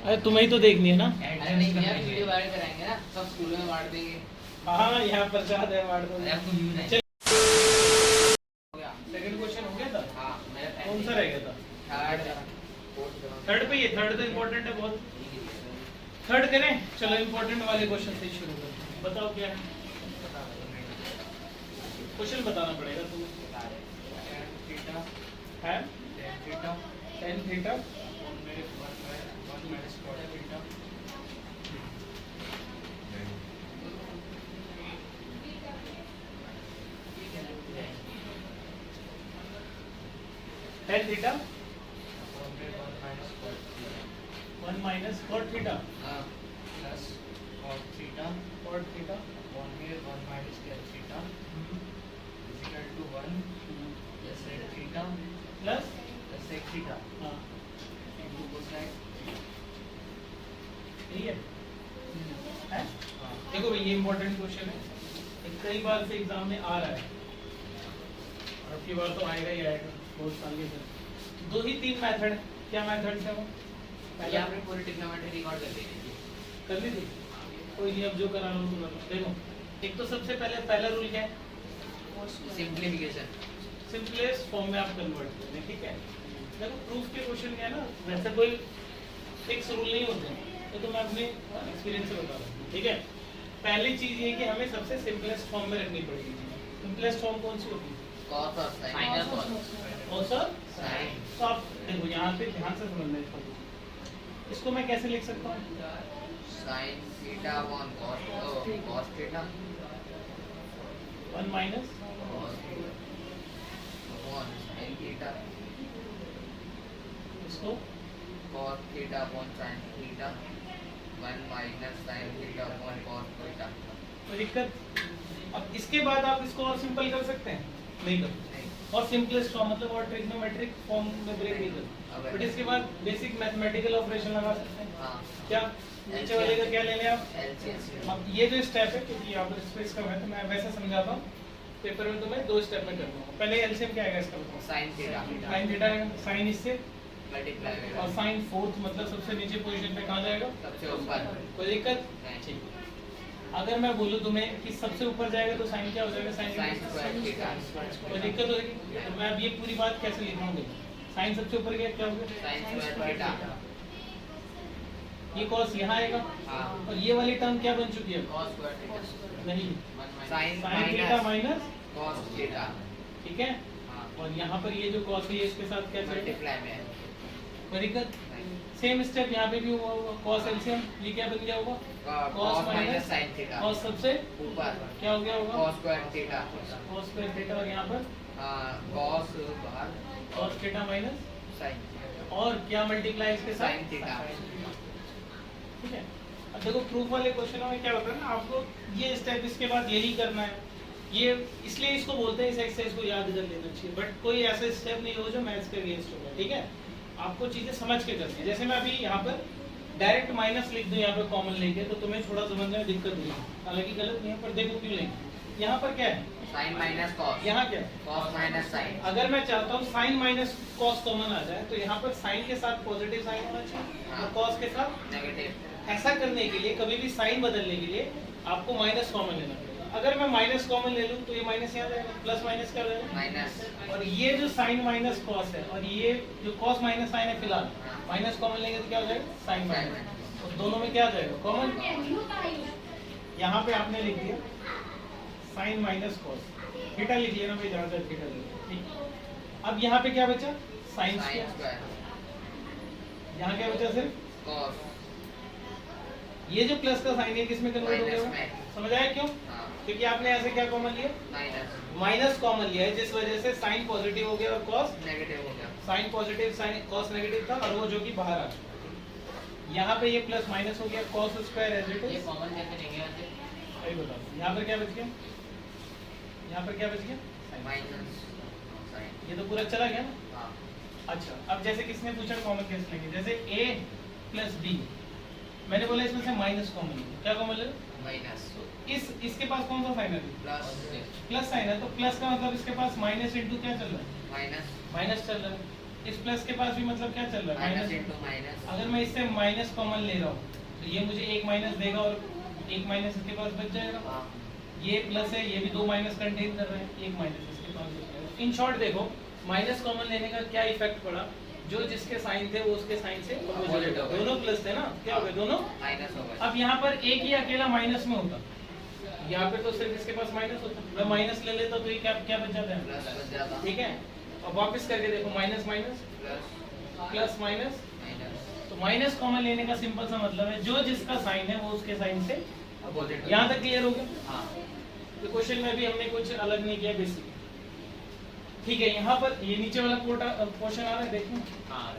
अरे तुम्हें ही तो देखनी है ना। अरे नहीं यार, वीडियो वायरल कराएंगे ना, सब स्कूलों में बांट देंगे। हाँ यहाँ प्रसाद है, बांट दो। आपको व्यू नहीं चल, हो गया। सेकंड क्वेश्चन हो गया था। हाँ मेरा कौन सा रह गया था? थर्ड पे। ये थर्ड तो इम्पोर्टेंट है बहुत। थर्ड करें, चलो इम्पोर्टेंट वाले क्वेश्चन से ही शुरू करते हैं। बताओ क्या है क्वेश्चन, बताना पड़ेगा तुम्हें। है tan theta tan theta 1 minus cot theta plus cot theta cot theta 1 here 1 minus tan theta is equal to 1 plus sec theta plus plus sec theta हाँ into cosine। यही है। देखो भाई, ये इम्पोर्टेंट क्वेश्चन है, ये कई बार से एग्जाम में आ रहा है और अब की बार तो आएगा ही आएगा बहुत साल के बाद। दो ही तीन मेथड है। क्या मेथड है वो? ये आपने पूरी ट्रिग्नोमेट्री रिकॉर्ड कर ली थी। कर ली थी, कोई नहीं, अब जो करा लो तो करो। देखो, एक तो सबसे पहले पहला रूल क्या है? सिंप्लीफिकेशन। सिंपलेस्ट फॉर्म में आप कन्वर्ट कर दें, ठीक है। देखो प्रूफ के क्वेश्चन क्या है ना, वैसे कोई फिक्स रूल नहीं होते, तो मैं अपने एक्सपीरियंस से बता रहा हूँ, ठीक है। पहली चीज ये कि हमें सबसे सिंपलेस्ट फॉर्म में रखनी पड़ेगी। सिंपलेस्ट फॉर्म कौन सी होती है? cos और sin। माइनस cos और सर sin। तो आप देखो यहाँ पे ध्यान से समझना है। इसको मैं कैसे लिख सकता हूँ? sin theta upon cos theta 1 minus cos upon sin theta इसको cos theta upon sin theta 1 minus sin theta upon cos theta। कोई दिक्कत? अब इसके बाद आप इसको और सिंपल कर सकते हैं? नहीं कर सकते। और सिंपलेस्ट फॉर्म मतलब और ट्रिग्नोमेट्रिक फॉर्म में ब्रेक नहीं कर, बट इसके बाद बेसिक मैथमेटिकल ऑपरेशन लगा सकते हैं। हाँ क्या नीचे वाले का क्या ले लें आप? LCS। अब ये जो स्टेप है, क्योंकि यहाँ पर स्पेस कम है तो मैं वैसे समझाता हूँ, पेपर में तो मैं दो स्टेप में कर दूँगा। पहले एलसीएम क्या आएगा इसका बताओ? sin theta साइन थीटा आएगा, साइन इससे मल्टीप्लाई और होगा साइन फोर्थ मतलब सबसे नीचे पोजीशन पे कहाँ जाएगा? सबसे ऊपर। कोई दिक्कत? नहीं। ठीक। अगर मैं बोलूँ तुम्हें कि सबसे ऊपर जाएगा तो साइन क्या हो जाएगा? sin square theta। कोई दिक्कत होगी? तो मैं अब ये पूरी बात कैसे लिख रहा हूँ? साइन सबसे ऊपर गया, क्या हो गया? sin square theta। ये कॉस यहाँ आएगा हाँ और ये वाली टर्म क्या बन चुकी है? cos square theta। नहीं, sin sign theta minus cos theta। ठीक है। हाँ और यहाँ पर ये जो कॉस है इसके साथ क्या चलेगा? मल्टीप्लाई में है। कोई दिक्कत? नहीं। सेम स्टेप यहाँ पे भी हुआ होगा, cos एलसीएम ये क्या बन गया होगा? cos minus sin theta। cos सबसे ऊपर क्या हो गया होगा? cos square theta। cos square theta और यहाँ पर cos बाहर cos थीटा माइनस sin और क्या मल्टीप्लाई इसके साथ? sin theta। ठीक है। अब देखो प्रूफ वाले क्वेश्चनों में क्या होता है ना, आपको ये स्टेप इसके बाद यही करना है। ये इसलिए इसको बोलते हैं, इस एक्सरसाइज को याद कर लेना चाहिए, बट कोई ऐसा स्टेप नहीं हो जो मैथ्स के अगेंस्ट होगा, ठीक है। आपको चीजें समझ के करनी है। जैसे मैं अभी यहाँ पर डायरेक्ट माइनस लिख दूं यहाँ पर कॉमन लेके, तो तुम्हें थोड़ा समझने में दिक्कत नहीं है, हालांकि गलत नहीं है, पर देखो क्यों लेंगे। यहाँ पर क्या है? sin minus cos। यहाँ क्या है? cos minus sin। अगर मैं चाहता हूँ साइन माइनस कॉस कॉमन आ जाए, तो यहाँ पर साइन के साथ पॉजिटिव साइन होना चाहिए और कॉस के साथ नेगेटिव। ऐसा करने के लिए कभी भी साइन बदलने के लिए आपको माइनस कॉमन लेना पड़ेगा। अगर मैं माइनस कॉमन ले लूँ तो ये माइनस यहाँ जाएगा, प्लस माइनस क्या हो जाएगा? माइनस। और ये जो साइन माइनस कॉस है और ये जो कॉस माइनस साइन है, फिलहाल माइनस कॉमन लेंगे तो क्या हो जाएगा? Sine minus. और दोनों में क्या आ जाएगा? कॉमन। यहाँ पे आपने लिख दिया साइन माइनस कॉस, थीटा लिख लिया ना भाई, जहाँ तक थीटा लिख, ठीक। अब यहाँ पे क्या बचा? Sign sin square. square यहाँ क्या बचा? सिर्फ cos ये जो प्लस का साइन है किसमें कन्वर्ट हो माइनस गया? में। समझ आया क्यों? हाँ क्योंकि आपने ऐसे क्या कॉमन लिया? माइनस माइनस कॉमन लिया है, जिस वजह से साइन पॉजिटिव हो गया और कॉस नेगेटिव हो गया। Sine positive sine cos negative था और वो जो कि बाहर आ चुका। यहाँ पे ये प्लस माइनस हो गया, कॉस स्क्वायर एज इट ये इज। कॉमन कैसे लेंगे आते? सही बताओ, यहाँ पर क्या बच गया? यहाँ पर क्या बच गया? Minus sin। ये तो पूरा चला गया ना। हाँ अच्छा, अब जैसे किसने पूछा कॉमन कैसे लेंगे? जैसे a प्लस b, मैंने बोला इसमें से माइनस कॉमन, क्या कॉमन ले? माइनस इसके पास कौन सा साइन है? प्लस प्लस साइन है, तो प्लस का मतलब इसके पास माइनस इंटू क्या चल रहा है? माइनस माइनस चल रहा है। इस प्लस के पास भी मतलब क्या चल रहा है, माइनस माइनस। Into minus. अगर मैं इससे माइनस कॉमन ले रहा हूँ तो ये मुझे एक माइनस देगा और एक माइनस इसके पास बच जाएगा। हाँ ये प्लस है, ये भी दो माइनस कंटेन कर रहे हैं, एक माइनस इसके पास बच जाएगा। इन शॉर्ट देखो माइनस कॉमन लेने का क्या इफेक्ट पड़ा, जो जिसके साइन थे वो उसके साइन से Opposite opposite हो गए। दोनों प्लस थे ना, क्या हो गए दोनों। माइनस होगा। अब यहाँ पर एक ही अकेला माइनस में होता, यहाँ पे तो सिर्फ इसके पास माइनस होता, मैं माइनस ले लेता तो ये क्या क्या बच जाता है, प्लस बच जाता। ठीक है। अब वापस करके देखो minus minus plus plus minus, minus तो माइनस कॉमन लेने का सिंपल सा मतलब है जो जिसका साइन है वो उसके साइन से, अपोजिट। यहाँ तक क्लियर हो गया। हाँ तो क्वेश्चन में भी हमने कुछ अलग नहीं किया बेसिक, ठीक है। यहाँ पर ये नीचे वाला क्वेश्चन आ रहा है देखो। हाँ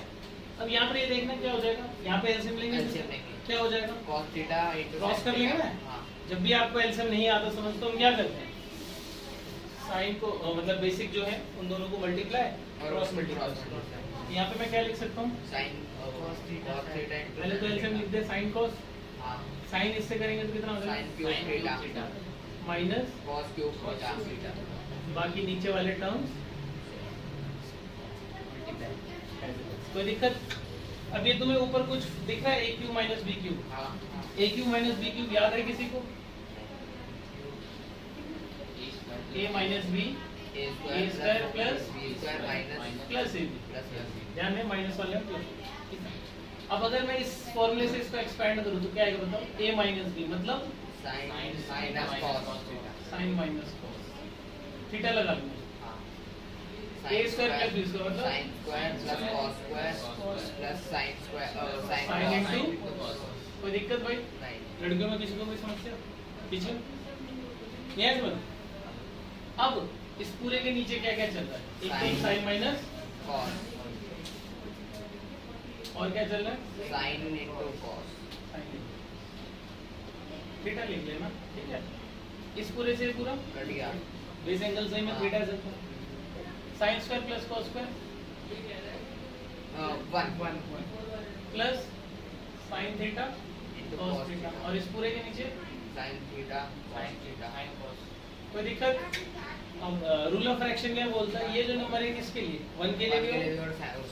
अब यहाँ पर ये देखना क्या हो जाएगा, यहाँ पे एलसीएम लेंगे, एलसीएम लेंगे। क्या हो जाएगा, cos थीटा इनटू क्रॉस कर लेंगे ना। हाँ जब भी आपको एलसीएम नहीं आता समझ तो हम क्या करते हैं, साइन को मतलब बेसिक जो है उन दोनों को मल्टीप्लाई क्रॉस मल्टीप्लाई। यहाँ पे मैं क्या लिख सकता हूँ, sin cos थीटा इनटू पहले तो एलसीएम लिख दे साइन कॉस, हाँ साइन इससे करेंगे तो कितना हो sin जाएगा cube theta minus, cos cube theta बाकी नीचे वाले टर्म्स कोई दिक्कत। अब ये तुम्हें ऊपर कुछ दिख रहा है a cube minus b cube, हाँ a cube minus b cube याद है किसी को, a minus b a square plus b square minus plus a b, plus ध्यान में माइनस वाले में प्लस। अब अगर मैं इस फॉर्मूले से इसको एक्सपेंड करूँ तो क्या आएगा बताओ, a माइनस बी मतलब sin minus cos theta. Sine minus cos, theta लगा लूँ, sin A square plus B square मतलब sin square plus cos square plus sin square sin sine cos into कोई दिक्कत भाई, नहीं लड़कियों में किसी को कोई समस्या पीछे यह समझ। अब इस पूरे के नीचे क्या क्या चल रहा है, एक तो साइन माइनस cos और क्या चल रहा है, sin इनटू cos थीटा लिख लेना, ठीक है। इस पूरे से पूरा कट गया बेस एंगल सही में थीटा चलता है, sine square plus cos square 1 plus sine theta into cos cos theta, theta और इस पूरे के नीचे sin थीटा sin थीटा कोई दिक्कत। अब रूल ऑफ फ्रैक्शन क्या बोलता है, ये जो नंबर है किसके लिए, 1 के लिए भी हो,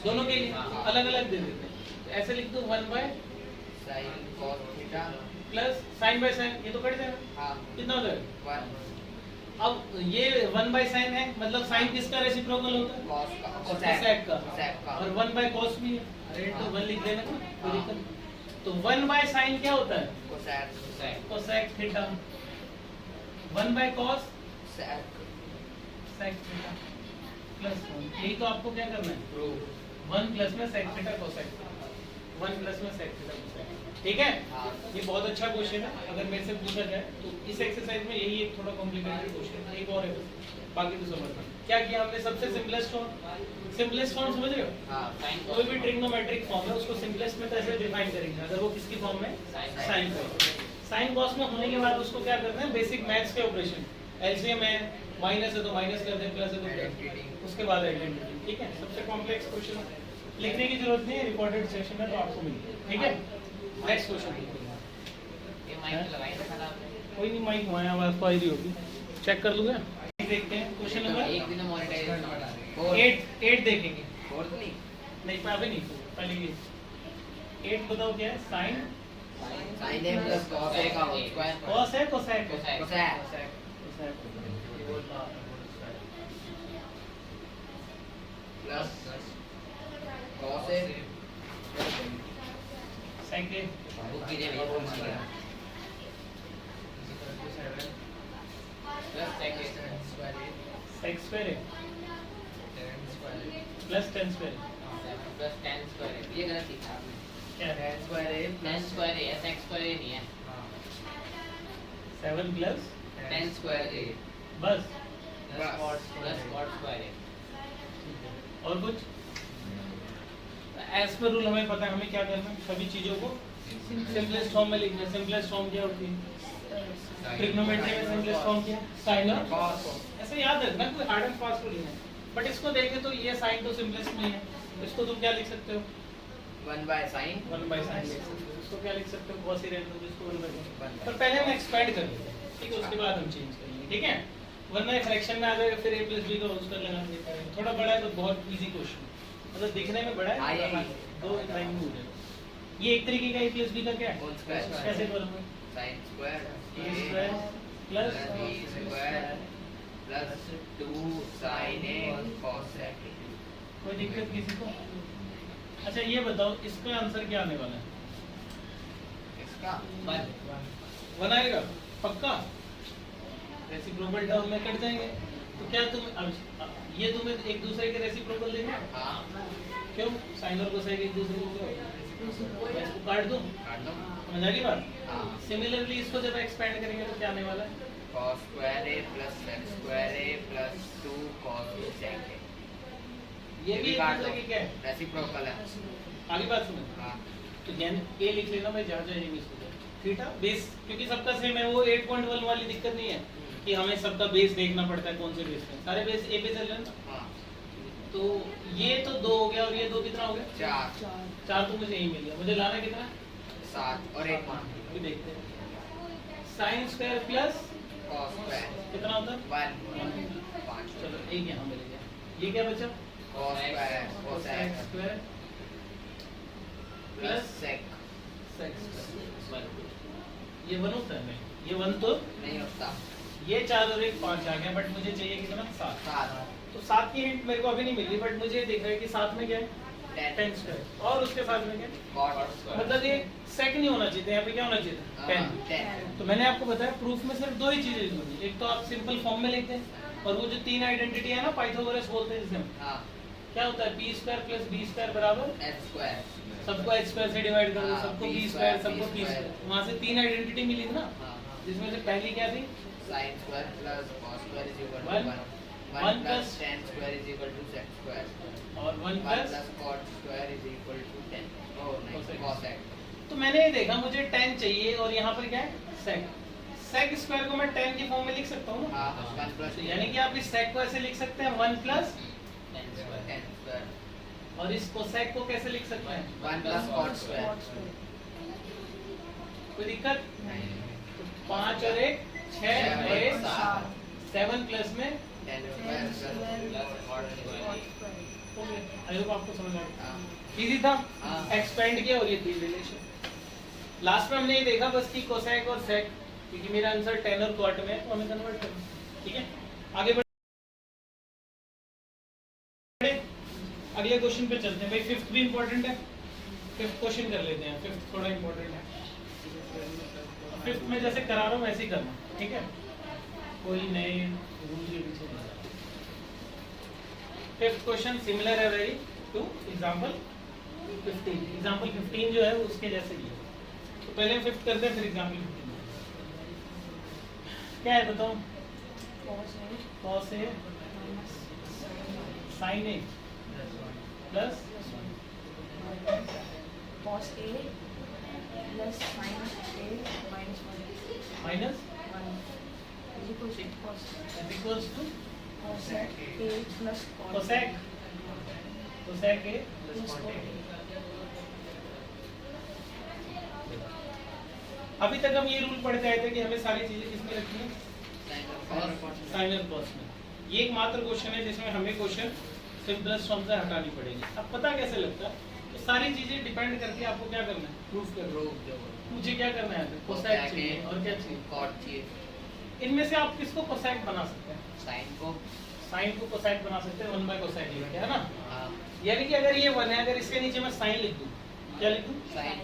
दोनों के लिए अलग अलग दे देते हैं। ऐसे लिख दो 1 by sin cos theta plus sine by sine, ये तो कट जाएगा, हाँ कितना हो जाएगा। 1 अब ये 1 बाय साइन है मतलब साइन किसका रेसिप्रोकल होता है, cos का कोसेक का, cosec का और 1 बाय कॉस भी है, अरे तो 1 लिख देना कोई दिक्कत। तो 1 बाय साइन क्या होता है, cosec cosec theta, 1 by cos sec sec theta plus 1, यही तो आपको क्या करना है, प्रूव 1 प्लस में सेक थीटा कोसेक, 1 प्लस में सेक थीटा कोसेक, ठीक है। हाँ ये बहुत अच्छा क्वेश्चन है, अगर मेरे से पूछा जाए तो इस एक्सरसाइज में यही एक थोड़ा कॉम्प्लिकेटेड क्वेश्चन है, एक और है बस, बाकी तो समझना। क्या किया हमने, सबसे सिंपलेस्ट फॉर्म समझ रहे हो, हाँ कोई भी ट्रिग्नोमेट्रिक फॉर्म है उसको सिंपलेस्ट में कैसे डिफाइन करेंगे, अगर वो किसकी फॉर्म में, साइन कॉस। साइन कॉस में होने के बाद उसको क्या करना है, बेसिक मैथ्स के ऑपरेशन, एलसीएम है, माइनस है तो माइनस कर दे, प्लस है तो प्लस, उसके बाद आइडेंटिटी, ठीक है। सबसे कॉम्प्लेक्स क्वेश्चन लिखने की जरूरत नहीं है, रिकॉर्डेड सेशन है तो आपको मिलेगा, ठीक है। नेक्स्ट क्वेश्चन, ये माइक लगाई था आपने कोई नहीं माइक हमारे आवाज तो आई रही होगी, चेक कर लूँगा। देखते हैं क्वेश्चन नंबर एक दिन मोनेटाइजेशन 8 देखेंगे, फोर्थ नहीं नहीं अभी नहीं, पहले ये 8 बताओ क्या है, sine sin a plus cos a का होल स्क्वायर कॉस है cosec cosec plus cos a sec के बुक कीजिए भैया plus sec a sec square है plus 10 square plus tan square है, ये गलत लिखा आपने, क्या है, tan स्क्वायर है sec स्क्वायर नहीं है, 7 प्लस tan स्क्वायर है बस, प्लस cot स्क्वायर है। और कुछ एज पर रूल हमें पता है हमें क्या करना है, सभी चीजों को सिंपलेस्ट फॉर्म में लिखना है। सिंपलेस्ट फॉर्म क्या होती है, ट्रिग्नोमेट्री में सिंपलेस्ट फॉर्म क्या है, साइन और cos ऐसे याद रखना, कोई हार्ड एंड फास्ट रूल नहीं है, बट इसको देखें तो ये साइन तो सिंपलेस्ट में है, इसको तुम क्या लिख सकते हो, 1 by sin 1 बाय साइन लिख सकते हो, इसको क्या लिख सकते हो, cos ही रहने दो, इसको 1 बाय by पर पहले हम एक्सपेंड कर लेते हैं, ठीक है, उसके बाद हम चेंज करेंगे, ठीक है। वरना फ्रैक्शन में आ जाएगा फिर a प्लस बी का होल स्क्वायर लगाना देता है, थोड़ा बड़ा है तो बहुत इजी क्वेश्चन, मतलब दिखने में बड़ा हाँ, है, यही। दो लाइन में हो जाएगा। ये एक तरीके का a प्लस b का क्या है? Whole square. कैसे करोगे? Sine square a square plus b square plus 2 sin a cos a। कोई दिक्कत किसी को? अच्छा ये बताओ इसका आंसर क्या आने वाला है? इसका 1 आएगा पक्का? रेसिप्रोकल टर्म में कट जाएंगे तो क्या तुम अब ये तुम्हें एक दूसरे के रेसिप्रोकल देंगे? हाँ क्यों? साइन और कोसाइन एक दूसरे को क्यों? मैं इसको काट दूं? काट दो। समझ आ गई बात? हाँ सिमिलरली इसको जब एक्सपेंड करेंगे तो क्या आने वाला है? cos square a plus sec square a plus 2 cos sec a। ये भी एक काट दूसरे दो। की क्या है? रेसिप्रोकल है। आगे बात सुनो। हाँ तो यानी ए लिख लेना, मैं जहाँ जाएंगे इसको थीटा बेस, क्योंकि सबका सेम है, वो 8.1 वाली दिक्कत नहीं है कि हमें सबका बेस देखना पड़ता है कौन से बेस में, सारे बेस ए पे चल रहे हैं ना। हाँ तो ये तो 2 हो गया और ये 2 कितना हो गया? 4 4 तो मुझे यही मिल गया, मुझे लाना कितना? 7 और 1 अभी देखते हैं। Sine square plus cos square कितना होता है? 1 5 चलो एक यहाँ मिल गया। ये क्या बचा? cos square cosec square plus sec sec square. ये 1 होता है? नहीं, ये 1 तो नहीं होता। ये 4 और 1 5 आ गया, बट मुझे चाहिए कितना? 7। 7 तो 7 की हिंट मेरे को अभी नहीं मिल रही, बट मुझे दिख रहा है कि 7 में क्या है? 10 स्क्वायर, और उसके साथ में क्या है? cot स्क्वायर मतलब ये सेक नहीं होना चाहिए, यहाँ पे क्या होना चाहिए था? 10। 10 तो मैंने आपको बताया प्रूफ में सिर्फ 2 ही चीजें यूज होती है, एक तो आप सिंपल फॉर्म में लिखते हैं, और वो जो 3 आइडेंटिटी है ना पाइथागोरस बोलते हैं जिसे हम, हाँ क्या होता है? p square plus b square बराबर, h स्क्वायर सबको h स्क्वायर से डिवाइड कर दो, हाँ, सबको b b स्क्वायर, स्क्वायर, सबको b p स्क्वायर। स्क्वायर, वहाँ से 3 आइडेंटिटी मिली थी ना, हाँ जिसमें से पहली क्या थी? sin square plus cos square is equal One. To 1 One 1 plus plus tan square is equal to sec square और 1 1 plus, plus cot square is equal to 10 oh नहीं Cosec. cosec तो मैंने ये देखा मुझे 10 चाहिए, और यहाँ पर क्या है? सेक। सेक स्क्वायर को मैं 10 की फॉर्म में लिख सकता हूँ ना, हाँ 1 प्लस तो यानी कि आप इस सेक को ऐसे लिख सकते हैं 1 प्लस, 10 स्क्वायर और इस कोसेक को कैसे लिख सकते हैं? 1 प्लस cot स्क्वायर कोई दिक्कत? नहीं 5 और 1 6 और 1 7 7 प्लस में 10 स्क्वायर प्लस cot स्क्वायर हो गया। आई होप आपको समझ आ गया। हाँ इजी था, हाँ। एक्सपेंड किया और ये थी रिलेशन। लास्ट में हमने ये देखा बस कि कोसेक और सेक, क्योंकि मेरा आंसर 10 और क्वार्ट में है तो हमें कन्वर्ट करना, ठीक है? आगे बढ़े, अगले क्वेश्चन पे चलते हैं भाई। फिफ्थ भी इंपॉर्टेंट है, फिफ्थ क्वेश्चन कर लेते हैं। फिफ्थ थोड़ा इंपॉर्टेंट है, फिफ्थ में जैसे करा रहा हूँ वैसे ही करना, ठीक है? कोई नए रूल के पीछे नहीं। फिफ्थ क्वेश्चन सिमिलर है वेरी टू एग्जांपल 15। एग्जांपल 15 जो है उसके जैसे ही है। तो पहले हम फिफ्थ करते हैं फिर एग्जांपल 15। क्या है बताओ? cos a sin a प्लस cos A plus sin A minus 1 minus is equal to cos equals to cosec A plus cot cosec, cosec a plus cot A. अभी तक हम ये रूल पढ़ते आए थे कि हमें सारी चीजें किसमें रखनी है? साइन और कॉस में। ये एकमात्र क्वेश्चन है जिसमें हमें क्वेश्चन सिर्फ प्लस फॉर्म से हटानी पड़ेगी। अब पता कैसे लगता है? तो सारी चीजें डिपेंड करके आपको क्या करना है? प्रूफ करना है। मुझे क्या करना है? कोसेक चाहिए और क्या चाहिए? cot चाहिए। इनमें से आप किसको कोसेक बना सकते हैं? sin को साइन को कोसेक बना सकते हैं 1 बाय कोसेक लिख, है ना? हाँ यानी कि अगर ये 1 है, अगर इसके नीचे मैं साइन लिख दूं, क्या लिख दूं? sin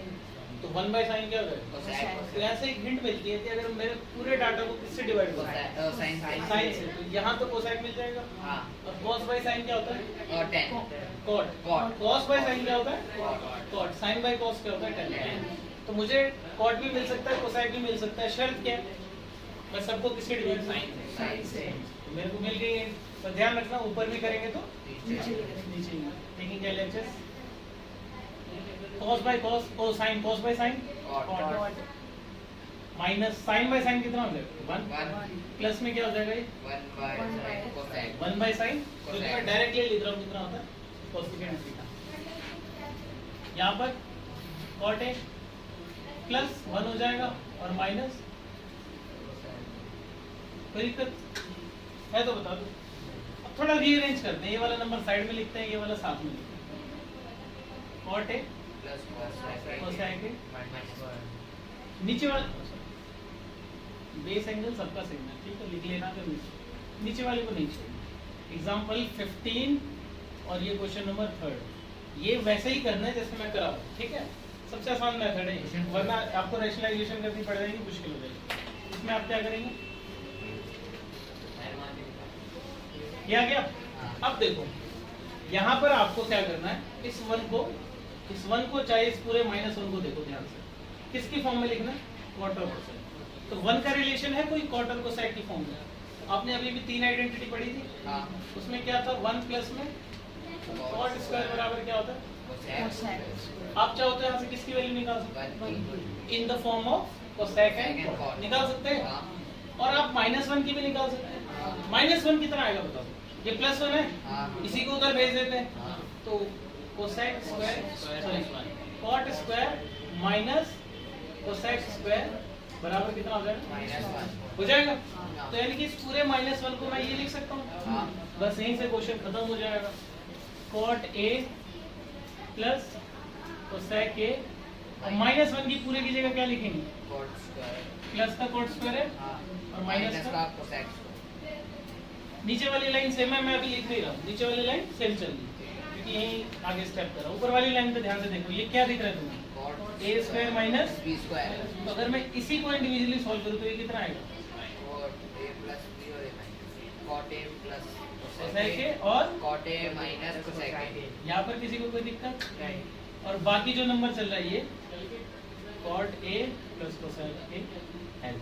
तो 1 बाय साइन क्या हो जाएगा? cosec तो यहाँ से एक हिंट मिलती है कि अगर मेरे पूरे डाटा को किससे डिवाइड करना है? sin साइन से, तो यहाँ तो कोसेक मिल जाएगा। हाँ और cos बाय साइन क्या होता है? और 10 cot। cot cos by sine क्या होता है? cot cot। sin by cos क्या होता है? tan। तो मुझे cot भी मिल सकता है, कोसेक भी मिल सकता है। शर्त क्या है? मैं सबको किसके डिवाइड sin से तो मेरे को मिल गई है। तो ध्यान रखना ऊपर भी करेंगे तो नीचे नीचे taking LHS cos by cos और sin cos by sin cot minus sin by sin कितना हो जाएगा? 1 1 प्लस में क्या हो जाएगा ये? 1 by sin cosec 1 by sin, तो Cosec. मैं डायरेक्टली लिख रहा हूँ कितना होता है? Cosecant theta. यहाँ पर cot a प्लस 1 हो जाएगा और माइनस, कोई दिक्कत है तो बता दो। अब थोड़ा रीअरेंज करते हैं, ये वाला नंबर साइड में लिखते हैं, ये वाला साथ में लिखते हैं। Cot A plus cosec A minus नीचे वाला बेस एंगल सबका सेम है, ठीक है, लिख लेना कभी नीचे वाले को नहीं छोड़ना। एग्जाम्पल 15 और ये क्वेश्चन नंबर 3, ये वैसे ही करना है जैसे मैं करा हूं, ठीक है, सबसे आसान मेथड है, वरना आपको रैशनलाइजेशन करनी पड़ जाएगी, मुश्किल हो जाएगी। इसमें आप क्या करेंगे, ये आ गया। अब देखो यहाँ पर आपको क्या करना है, इस वन को चाहे इस पूरे -1 को देखो ध्यान से, किसकी फॉर्म में लिखना है, क्वार्टर कोसेक। तो 1 का रिलेशन है कोई क्वार्टर कोसेक की फॉर्म में। आपने अभी भी 3 आइडेंटिटी पढ़ी थी, उसमें क्या था, 1 प्लस में कॉट स्क्वायर बराबर क्या होता है, कोसेक आप चाहो तो यहाँ से किसकी वैल्यू निकाल सकते हैं, in the form of cosec and cot निकाल सकते हैं, और आप -1 की भी निकाल सकते हैं। -1 कितना आएगा बताओ, ये +1 है, इसी को उधर भेज देते हैं, तो cosec square cot square minus cosec square बराबर कितना हो जाएगा, हो जाएगा। तो यानी कि इस पूरे -1 को मैं ये लिख सकता हूँ, बस यहीं से क्वेश्चन खत्म हो जाएगा। कॉट ए प्लस कोसेक ए, और -1 की पूरे की जगह क्या लिखेंगे, कॉट स्क्वायर प्लस का कॉट स्क्वायर है और माइनस का कोसेक स्क्वायर। नीचे वाली लाइन सेम है, मैं अभी लिख नहीं रहा हूँ, नीचे वाली लाइन सेम चल रही है क्योंकि यही आगे स्टेप कर रहा हूँ। ऊपर वाली लाइन पे ध्यान से देखो, ये क्या दिख रहा है तुम्हें, ए स्क्वायर माइनस बी स्क्वायर। तो अगर मैं इसी को इंडिविजुअली सॉल्व करूँ तो ये कितना आएगा, कॉट ए प्लस बी और a minus cot A plus cosec ए और cot A minus cosec a. यहाँ पर किसी को कोई दिक्कत, और बाकी जो नंबर चल रहा है ये cot A plus cosec a L,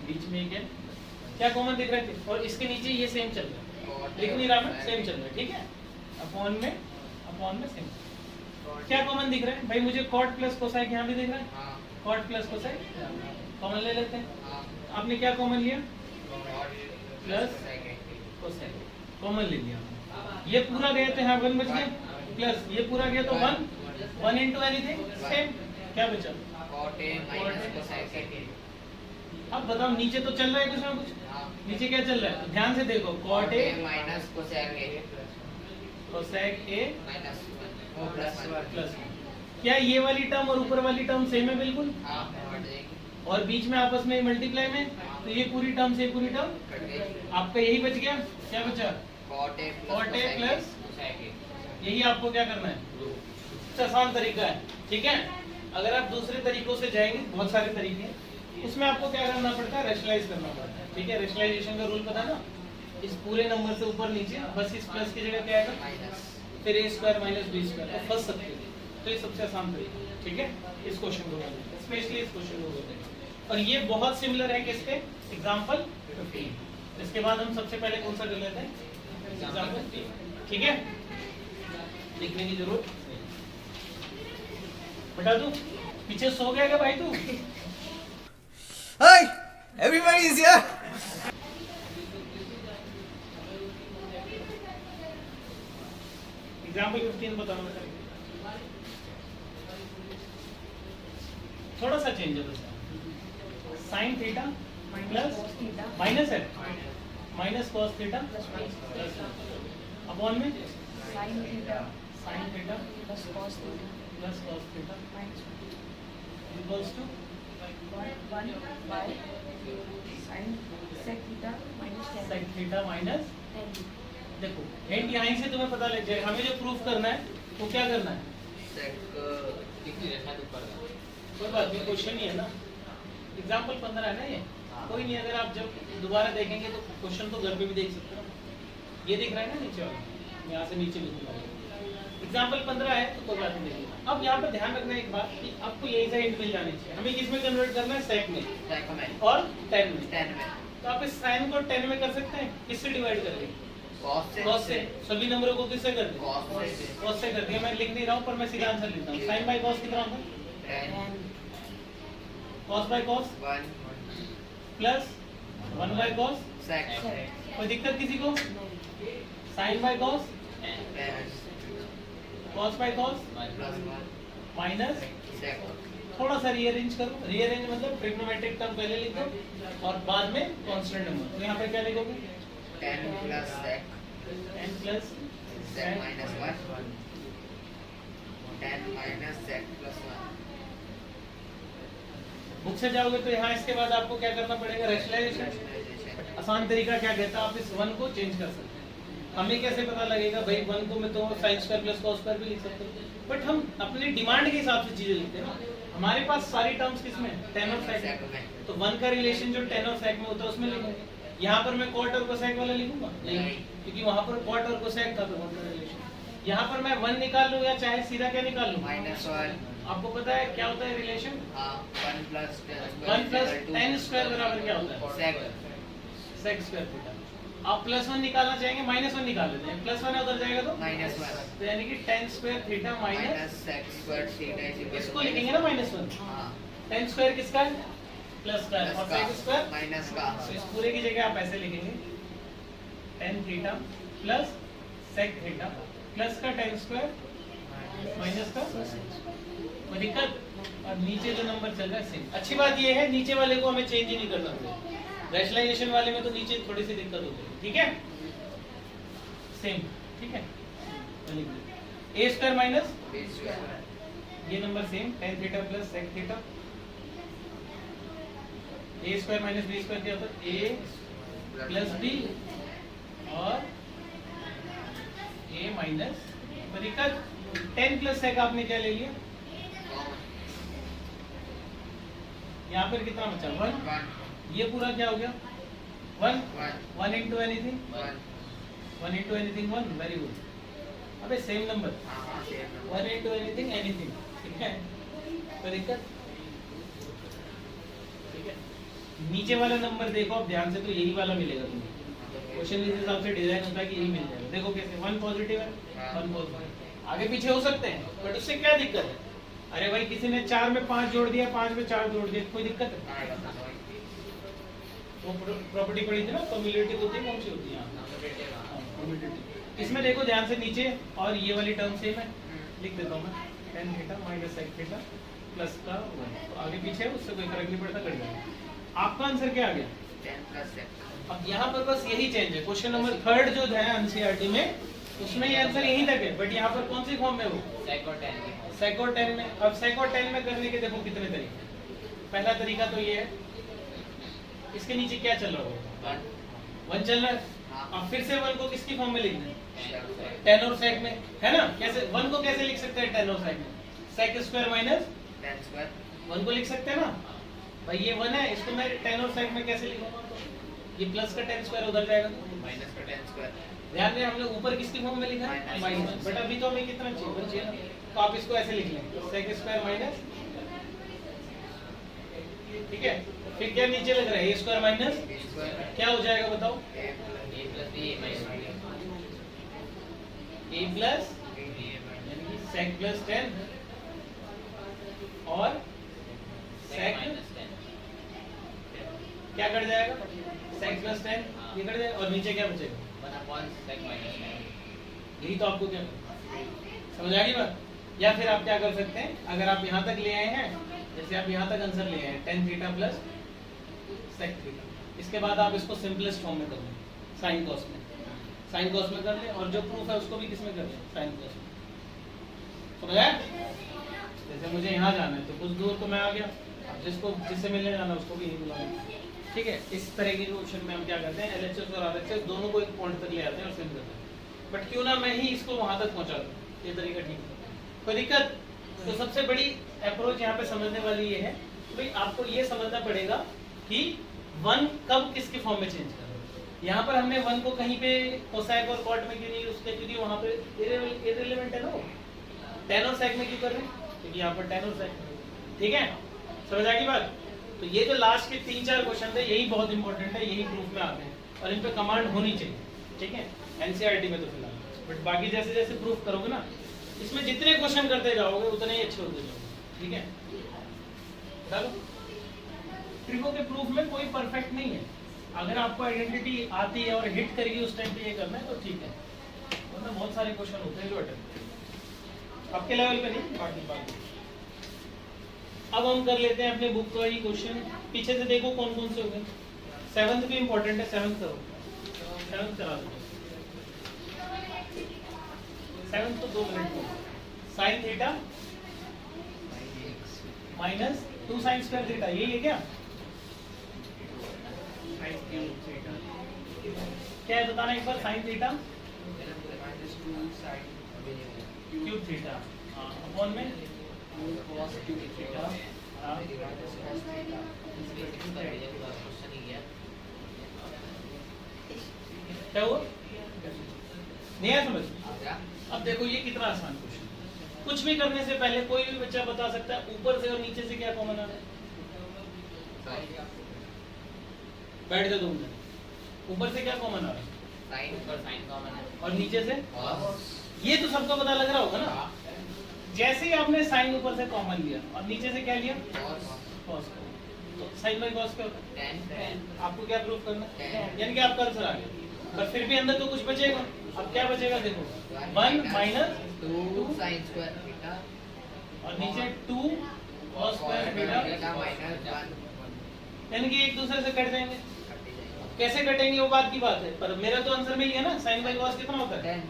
बीच में क्या कॉमन दिख रहा है, और इसके नीचे ये सेम चल रहा है, लिख नहीं रहा मैं, सेम चल रहा है, ठीक है, अपॉन में सेम। क्या कॉमन दिख रहा है भाई, मुझे कॉट प्लस कोसेक यहाँ भी दिख रहा है, कॉट प्लस कोसेक कॉमन ले लेते हैं। आपने क्या कॉमन लिया, प्लस कोसेक कॉमन ले लिया, ये पूरा गया तो यहाँ 1 बच गया, प्लस ये पूरा गया तो 1 इंटू एनीथिंग सेम, क्या बचा, cot A minus cosec A. अब बताओ नीचे तो चल रहा है कुछ ना कुछ, नीचे क्या चल रहा है, ध्यान से देखो, cot A minus cosec A cosec A minus plus क्या ये वाली टर्म और ऊपर वाली टर्म सेम है बिल्कुल, और बीच में आपस में मल्टीप्लाई में, तो ये पूरी टर्म से पूरी टर्म आपका यही बच गया, क्या बचा, cot A plus cosec A. यही आपको क्या करना है, सबसे आसान तरीका है, ठीक है। अगर आप दूसरे तरीकों से जाएंगे, बहुत सारे तरीके हैं, उसमें आपको क्या करना पड़ता है, रेशनलाइज करना पड़ता है, ठीक है। रेशनलाइजेशन का रूल पता है ना, इस पूरे नंबर से ऊपर नीचे बस इस प्लस की जगह क्या आएगा माइनस, फिर ए स्क्वायर माइनस बी स्क्वायर, तो फंस सकते हैं, तो ये सबसे आसान तरीका है, ठीक है। इस क्वेश्चन को करना, स्पेशली इस क्वेश्चन को करना, और ये बहुत सिमिलर है किसके, एग्जाम्पल 15। इसके बाद हम सबसे पहले कौन सा कर लेते हैं, एग्जाम्पल 3, ठीक है, लिखने की जरूरत नहीं। बेटा तू पीछे सो गया क्या भाई तू, Hi, everybody is here. Example 15 बताना बेटा, थोड़ा सा चेंज है बस, साइन थीटा प्लस माइनस है, minus cos theta plus upon में sine theta sine theta plus cos theta plus cos theta minus equals to 1 by sine sec theta minus sec theta minus. 10। देखो hint यहाँ से तुम्हें पता लग जाए, हमें जो प्रूफ करना है वो क्या करना है, सेक कितनी रेखा ऊपर का कोई बात नहीं, क्वेश्चन ही है ना, एग्जाम्पल 15 है ना ये, कोई नहीं, अगर आप जब दोबारा देखेंगे तो क्वेश्चन तो घर पे भी देख सकते हो, ये दिख रहा है ना नीचे वाला, यहाँ से नीचे लिखूंगा, एग्जाम्पल 15 है तो कोई बात नहीं देखिए। अब यहाँ पे ध्यान रखना एक बात कि आपको यही से हिंट मिल जानी चाहिए, हमें किस में कन्वर्ट करना है, सेक में सेक में और 10 में। 10 में तो आप इस साइन को 10 में कर सकते हैं, किससे डिवाइड करेंगे, कॉस से, सभी नंबरों को किससे कर दें, कॉस से कर दिया। मैं लिख नहीं रहा हूँ पर मैं सीधा आंसर लिखता हूँ, साइन बाय कॉस कितना होता है, 10 cos by cos 1 plus 1 by cos, sec कोई दिक्कत किसी को, sine by cos 10 cos by cos plus 1 minus, sec. थोड़ा सा रीअरेंज करो, रीअरेंज मतलब ट्रिग्नोमेट्रिक टर्म पहले लिख दो और बाद में कांस्टेंट नंबर, तो यहाँ पे क्या लिखोगे, 10 plus sec 10 plus sec minus 1 10 minus sec plus 1 book से जाओगे तो यहाँ इसके बाद आपको क्या करना पड़ेगा, रैशनलाइजेशन। आसान तरीका क्या कहता है, आप इस 1 को चेंज कर सकते हैं। हमें कैसे पता लगेगा भाई 1 को मैं तो sin square plus cos square भी लिख सकता हूँ, बट हम अपनी डिमांड के हिसाब से चीजें लिखते हैं ना। हमारे पास सारी टर्म्स किसमें है, tan और sec में, तो 1 का रिलेशन जो tan और sec में होता है उसमें लिखेंगे। यहाँ पर मैं cot और cosec वाला लिखूंगा नहीं, क्योंकि वहाँ पर cot और cosec था तो cot का रिलेशन। यहाँ पर मैं 1 निकाल लूँ या चाहे सीधा क्या निकाल लूँ, -1। आपको पता है क्या होता है relation, 1 plus 1 plus tan square बराबर क्या होता है, सेक sec स्क्वायर थीटा। आप +1 निकालना चाहेंगे, -1 निकाल लेते हैं, +1 है उधर जाएगा तो -1 तो यानी कि tan square theta minus, minus sec square theta is equal इसको लिखेंगे ना -1। हां tan स्क्वायर किसका है, प्लस का है, और sec स्क्वायर माइनस का तो इस पूरे की जगह आप ऐसे लिखेंगे tan theta plus sec theta plus का tan स्क्वायर माइनस का, कोई दिक्कत। और नीचे जो नंबर चल रहा है सेम। अच्छी बात ये है नीचे वाले को हमें चेंज ही नहीं करना पड़ेगा, रैशनलाइजेशन वाले में तो नीचे थोड़ी सी दिक्कत होती है, ठीक है, सेम, ठीक है। a square minus b square ये number same, tan theta plus sec theta, a square minus b square क्या होता है, a प्लस b और a माइनस, कोई दिक्कत। tan प्लस sec आपने क्या ले लिया, यहाँ पर कितना बचा 1, ये पूरा क्या हो गया 1 into anything 1 into anything 1, very good. अबे same number 1 into anything anything, ठीक है, कोई दिक्कत, ठीक है। नीचे वाला नंबर देखो आप ध्यान से, तो यही वाला मिलेगा तुम्हें, क्वेश्चन इस हिसाब से डिजाइन होता है कि यही मिल जाएगा। देखो कैसे 1 पॉजिटिव है 1 पॉजिटिव, आगे पीछे हो सकते हैं बट उससे क्या दिक्कत है, अरे भाई किसी ने 4 में 5 जोड़ दिया, 5 में 4 जोड़ दिया, कोई दिक्कत है। वो प्रॉपर्टी पड़ी थी ना, कम्युलेटिव होती है, कौन सी होती है कम्युलेटिव। इसमें देखो ध्यान से नीचे, और ये वाली टर्म सेम है, लिख देता हूँ मैं tan theta minus sec theta plus का 1, तो आगे पीछे उससे कोई फर्क नहीं पड़ता, कट जाएगा। आपका आंसर क्या आ गया, 10 प्लस sec। अब यहाँ पर बस यही चेंज है, क्वेश्चन नंबर 3 जो है एनसीईआरटी में उसमें ये आंसर यहीं तक है, बट यहाँ पर कौन सी फॉर्म में वो sec और tan sec और tan में। अब sec और tan में करने के देखो कितने तरीके। पहला तरीका तो ये है, इसके नीचे क्या चल रहा होगा 1 चल रहा है, अब फिर से 1 को किसकी फॉर्म में लिखना है, tan और sec में, है ना। कैसे 1 को कैसे लिख सकते हैं tan और sec में, sec square minus tan square 1 को लिख सकते हैं ना भाई, ये 1 है, इसको मैं tan और sec में कैसे लिखूंगा, ये प्लस का tan स्क्वायर उधर जाएगा, माइनस का tan स्क्वायर। ध्यान दें हमने ऊपर किसकी फॉर्म में लिखा है माइनस, बट अभी तो हमें कितना चाहिए 1 चाहिए, तो आप इसको ऐसे लिख लें sec स्क्वायर माइनस, ठीक है। फिर क्या नीचे लग रहा है a square minus, b square क्या हो जाएगा बताओ, a plus b minus a plus यानी कि sec प्लस tan और sec क्या कट जाएगा, sec प्लस tan ये कट जाएगा, और नीचे क्या बचेगा, यही तो आपको क्या समझ आ गई बात। या फिर आप क्या कर सकते हैं, अगर आप यहाँ तक ले आए हैं, जैसे आप यहाँ तक आंसर ले आए हैं tan theta plus sec theta, इसके बाद आप इसको सिंपलेस्ट फॉर्म में कर लें, sin cos में, sin cos में कर लें, और जो प्रूफ है उसको भी किसमें कर लें, sin cos में, समझ आया। जैसे मुझे यहाँ जाना है तो कुछ दूर तो मैं आ गया, अब जिससे मिलने जाना उसको भी यही बुलाऊंगा, ठीक है। इस तरह की क्वेश्चन में हम क्या करते हैं, एलएचएस और आरएचएस दोनों को एक पॉइंट तक ले आते हैं और सेंड करते हैं, बट क्यों ना मैं ही इसको वहां तक पहुंचा दूं, ये तरीका ठीक है, कोई दिक्कत। तो सबसे बड़ी अप्रोच यहाँ पे समझने वाली ये है कि भाई आपको ये समझना पड़ेगा कि 1 कब किसके फॉर्म में चेंज करें। यहाँ पर हमने 1 को कहीं पे कोसाइक और कॉट में क्यों नहीं यूज किया, क्योंकि वहाँ पे इररिलेवेंट है ना वो, tan और sec में क्यों कर रहे हैं, क्योंकि यहाँ पर tan और sec, ठीक है, समझ आ गई बात। तो ये जो लास्ट के 3-4 क्वेश्चन थे यही बहुत इंपॉर्टेंट है, यही प्रूफ में आते हैं और इन पे कमांड होनी चाहिए, ठीक है, एनसीईआरटी में तो फिलहाल, बट बाकी जैसे जैसे प्रूफ करोगे ना, इसमें जितने क्वेश्चन करते जाओगे उतने ही अच्छे होते जाओगे, ठीक है। चलो ट्रिको के प्रूफ में कोई परफेक्ट नहीं है, अगर आपको आइडेंटिटी आती है और हिट करेगी उस टाइम पे ये करना है तो ठीक है, वरना बहुत सारे क्वेश्चन होते हैं जो अटेम्प्ट आपके लेवल पे नहीं, बाकी अब हम कर लेते हैं अपने बुक का ही क्वेश्चन, पीछे से देखो कौन कौन से हो गए। 7th भी इंपॉर्टेंट है, 7th करो, 7th करा दो, 7th तो 2 मिनट में। sin theta minus 2 sine square theta, यही है क्या? क्या है बताना एक बार, sine theta minus 2 sine cube theta upon में cos क्यूब थीटा हाँ, माइनस cos थीटा क्या हुआ? नहीं आया समझ? अब देखो ये कितना आसान क्वेश्चन, कुछ भी करने से पहले कोई भी बच्चा बता सकता है ऊपर से और नीचे से क्या कॉमन आ रहा है। बैठ जा 2 मिनट, ऊपर से क्या कॉमन आ रहा है साइन पर साइन कॉमन है और नीचे से, cos ये तो सबको पता लग रहा होगा ना। जैसे ही आपने साइन ऊपर से कॉमन लिया और नीचे से क्या लिया cos कॉस, तो साइन बाई कॉस क्या होता है? tan आपको क्या प्रूफ करना है? tan यानी कि आपका आंसर आ गया, पर फिर भी अंदर तो कुछ बचेगा। अब क्या बचेगा देखो, 1 माइनस 2 sin स्क्वायर थीटा और नीचे 2 cos square theta, theta minus 1 यानी कि एक दूसरे से कट जाएंगे। कट जाएगा कैसे कटेंगे वो बात की बात है, पर मेरा तो आंसर में ही है ना, साइन बाई कॉस कितना होता है? 10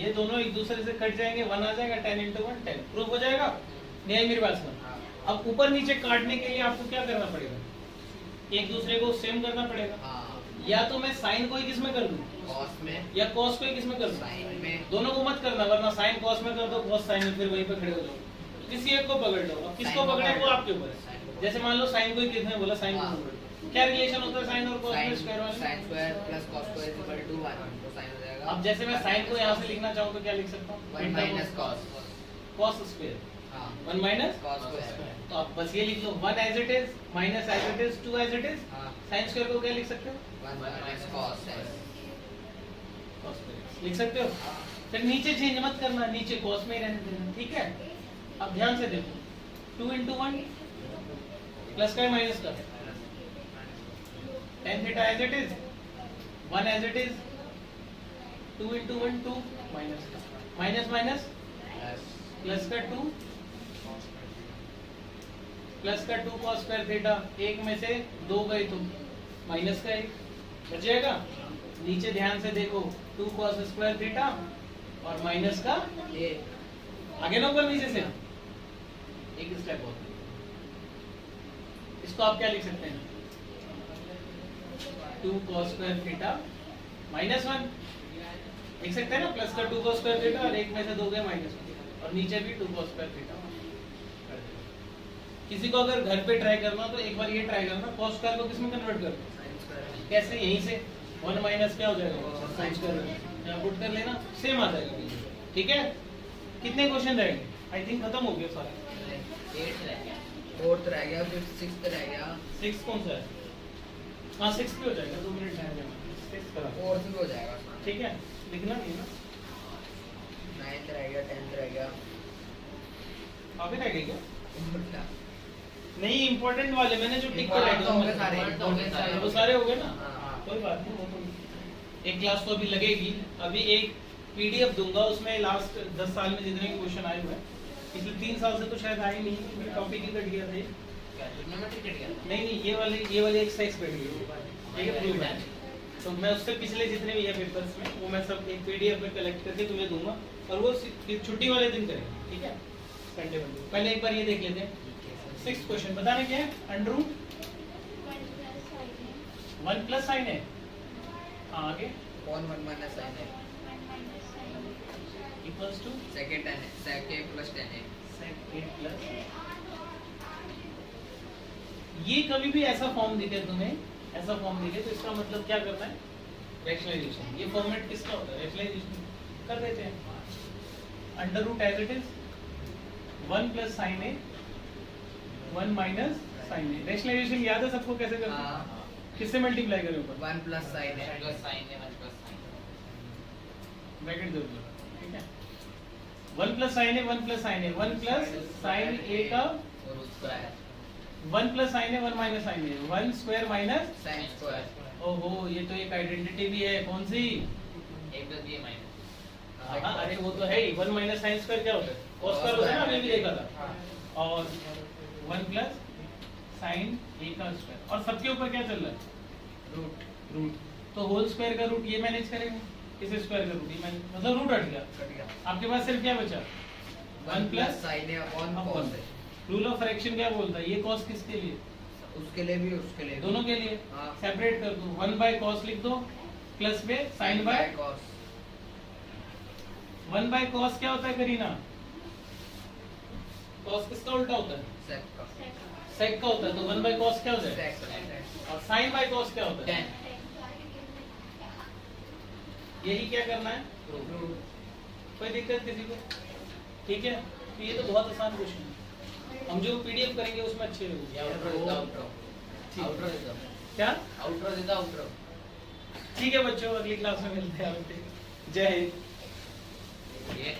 ये दोनों एक दूसरे से कट जाएंगे, 1 आ जाएगा, 10 × 1 10, प्रूफ हो जाएगा। नहीं आई मेरी बात सुनो। अब ऊपर नीचे काटने के लिए आपको क्या करना पड़ेगा, एक दूसरे को सेम करना पड़ेगा। हां या तो मैं साइन को ही किस में कर दूं cos में या cos को ही किस में कर दूं, sin में दोनों को मत करना, वरना साइन cos में कर दो, cos साइन में, फिर वहीं पे खड़े हो जाओ। किसी एक को पकड़ लो, अब किसको Sin को पकड़े वो पकड़- आपके ऊपर है। sin को जैसे मान लो साइन को ही किसने बोला, साइन को हाँ। पकड़ लो। क्या रिलेशन होता है साइन और cos में स्क्वायर वाले? sin square plus cos square equal to 1 तो sin हो जाएगा। अब जैसे मैं साइन को यहाँ से लिखना चाहूँ तो क्या लिख सकता हूँ? 1 माइनस cos cos स्क्वायर, हां 1 माइनस cos स्क्वायर तो आप बस ये लिख लो, 1 as it is minus as it is 2 as it is. हां साइन स्क्वायर को क्या लिख सकते हो? 1 माइनस cos है cos स्क्वायर लिख सकते हो। फिर नीचे चेंज मत करना, नीचे cos में ही रहने देना, ठीक है। अब ध्यान से देखो, 2 × 1 प्लस का माइनस का, tan theta as it is, 1 as it is, 2 × 1 2 minus का, माइनस माइनस प्लस प्लस का 2 प्लस का 2 cos स्क्वायर थीटा, एक में से 2 गए तो माइनस का 1 बच जाएगा। नीचे ध्यान से देखो, 2 cos स्क्वायर थीटा और माइनस का ये आगे ना ऊपर नीचे से एक स्टेप और, इसको आप क्या लिख सकते हैं, 2 cos स्क्वायर थीटा माइनस 1 लिख सकते हैं ना, प्लस का 2 cos स्क्वायर थीटा और एक में से 2 गए माइनस 1 और नीचे भी 2 cos स्क्वायर थीटा। किसी को अगर घर पे ट्राई करना तो एक बार ये ट्राई करना, cos स्क्वायर को किस में कन्वर्ट कर दो, sin स्क्वायर कैसे, यहीं से 1 माइनस क्या हो जाएगा sin स्क्वायर, यहाँ पुट कर लेना, सेम आ जाएगा। ठीक है, कितने क्वेश्चन रहेंगे? आई थिंक खत्म हो गया सारे। 8 रह गया, 4th रह गया, फिर 6th रह गया, 6 कौन सा है? हाँ 6 भी हो जाएगा, 2 मिनट टाइम देना, 6 करा 4th भी हो जाएगा, ठीक है, लिखना नहीं ना 9th रह गया, 10th रह गया, अभी रह गई क्या? उल्टा नहीं इंपॉर्टेंट वाले मैंने जो टिक कर Important तो हो गए सारे, important सारे वो सारे हो गए ना। हाँ। कोई बात नहीं, वो तो एक क्लास तो अभी लगेगी। अभी एक पीडीएफ दूंगा, उसमें लास्ट 10 साल में जितने भी क्वेश्चन आए हुए हैं, पिछले 3 साल से तो शायद आए नहीं, क्योंकि टॉपिक ही कट गया था ये। क्या ट्रिग्नोमेट्री कट गया? नहीं ये वाले एक्सरसाइज कट गई, ठीक है प्रूफ है। तो मैं उससे पिछले जितने भी है पेपर्स में वो मैं सब एक पीडीएफ में कलेक्ट करके तुम्हें दूंगा, और वो छुट्टी वाले दिन करेंगे, ठीक है, संडे वाले। पहले एक बार ये देख लेते हैं 6th क्वेश्चन, बताने क्या है, अंडर रूट 1 प्लस साइन है, हाँ आगे कौन 1 माइनस sin है, इक्वल्स टू सेकंड 10 है, सेकंड प्लस 10 है, sec 8 प्लस, ये कभी भी ऐसा फॉर्म दिखे तुम्हें, ऐसा फॉर्म दिखे तो इसका मतलब क्या करना है, रैशनलाइजेशन। ये फॉर्मेट किसका होता है, रैशनलाइजेशन कर देते हैं। Under root as it is 1 plus sine A 1 minus sine A, rationalisation याद है सबको कैसे करते हैं, हाँ किससे मल्टीप्लाई करें ऊपर, 1 प्लस sin है, प्लस साइन है 1 प्लस साइन ब्रैकेट जरूर लगा, ठीक है। 1 plus sine A 1 plus sine A 1 plus sine ए का और उसका है 1 plus sine A 1 minus sine A 1 square minus, sin square, ओहो ये तो एक आइडेंटिटी भी है, कौन सी, ए प्लस बी माइनस हाँ अरे वो तो है ही, 1 माइनस साइन स्क्वायर क्या होता है, cos स्क्वायर होता है ना, अभी भी देखा था, हाँ। और 1 प्लस साइन ए का स्क्वायर, और सबके ऊपर क्या चल रहा है, रूट, तो होल स्क्वायर का रूट ये मैनेज करेंगे, इस स्क्वायर का रूट ये मैनेज, मतलब रूट हट गया, कट गया, आपके पास सिर्फ क्या बचा, 1 प्लस sin है अपॉन cos है, रूल ऑफ फ्रैक्शन क्या बोलता है? ये कॉस किसके लिए? उसके लिए भी उसके लिए भी। दोनों के लिए हाँ। सेपरेट कर दो, 1 बाय कॉस लिख दो प्लस में sine by cos 1 by cos क्या होता है करीना? कॉस किसका उल्टा होता है? sec का सेक का होता है, तो 1 बाय कॉस क्या होता है? sec और साइन बाय कॉस क्या होता है? Tan. यही क्या करना है? Proof. कोई दिक्कत किसी को? ठीक है, तो ये तो बहुत आसान क्वेश्चन है, हम जो पीडीएफ करेंगे उसमें अच्छे Yeah, outro is the outro. ठीक। Outro is the क्या? outro is the outro. ठीक है बच्चों, अगली क्लास में मिलते हैं। जय हिंद। ये